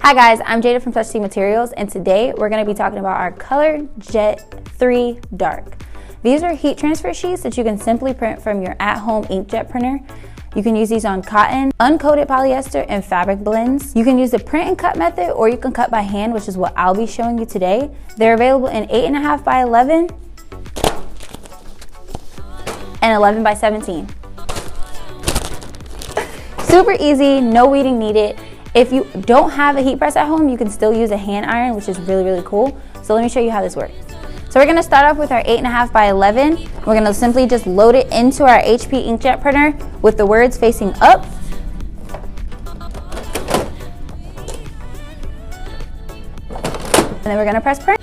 Hi guys, I'm Jada from Specialty Materials, and today we're going to be talking about our Color Jet 3 Dark. These are heat transfer sheets that you can simply print from your at-home inkjet printer. You can use these on cotton, uncoated polyester, and fabric blends. You can use the print and cut method, or you can cut by hand, which is what I'll be showing you today. They're available in 8.5 by 11 and 11 by 17. Super easy, no weeding needed. If you don't have a heat press at home, you can still use a hand iron, which is really cool. So let me show you how this works. So we're gonna start off with our 8.5 by 11. We're gonna simply just load it into our HP inkjet printer with the words facing up. And then we're gonna press print.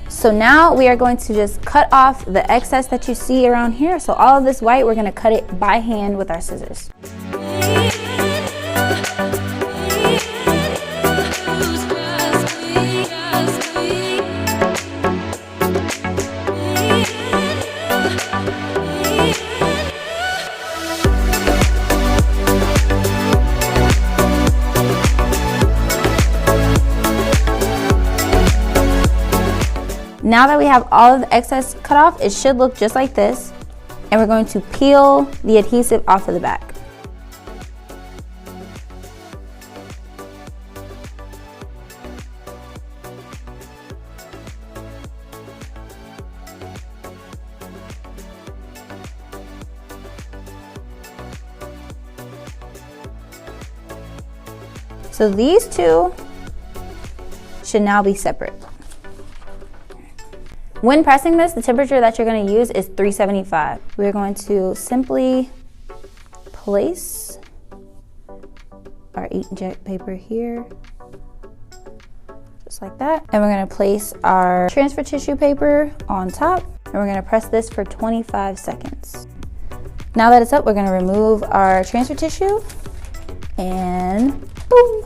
So now we are going to just cut off the excess that you see around here. So all of this white, we're going to cut it by hand with our scissors. Now that we have all of the excess cut off, it should look just like this. And we're going to peel the adhesive off of the back. So these two should now be separate. When pressing this, the temperature that you're going to use is 375. We're going to simply place our inkjet paper here, just like that. And we're going to place our transfer tissue paper on top, and we're going to press this for 25 seconds. Now that it's up, we're going to remove our transfer tissue, and boom!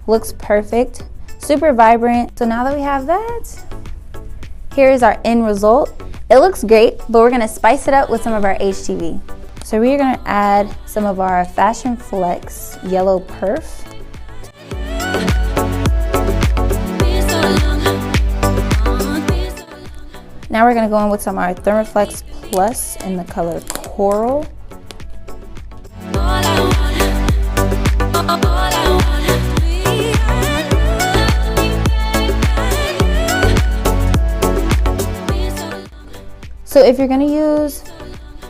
Looks perfect, super vibrant. So now that we have that, here is our end result. It looks great, but we're gonna spice it up with some of our HTV. So we're gonna add some of our Fashion Flex yellow perf. Now we're gonna go in with some of our Thermoflex Plus in the color Coral. So if you're gonna use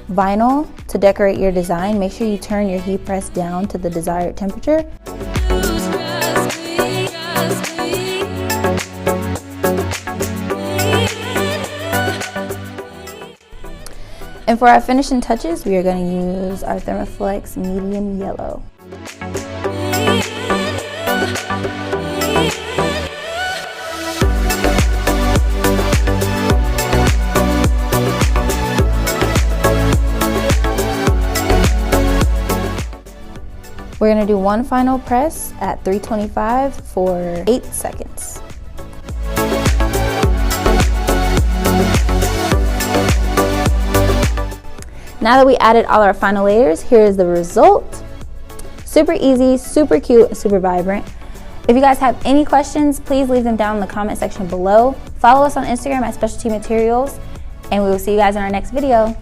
vinyl to decorate your design, make sure you turn your heat press down to the desired temperature. And for our finishing touches, we are gonna use our Thermoflex medium yellow. We're gonna do one final press at 325 for 8 seconds. Now that we added all our final layers, here is the result. Super easy, super cute, and super vibrant. If you guys have any questions, please leave them down in the comment section below. Follow us on Instagram at Specialty Materials, and we will see you guys in our next video.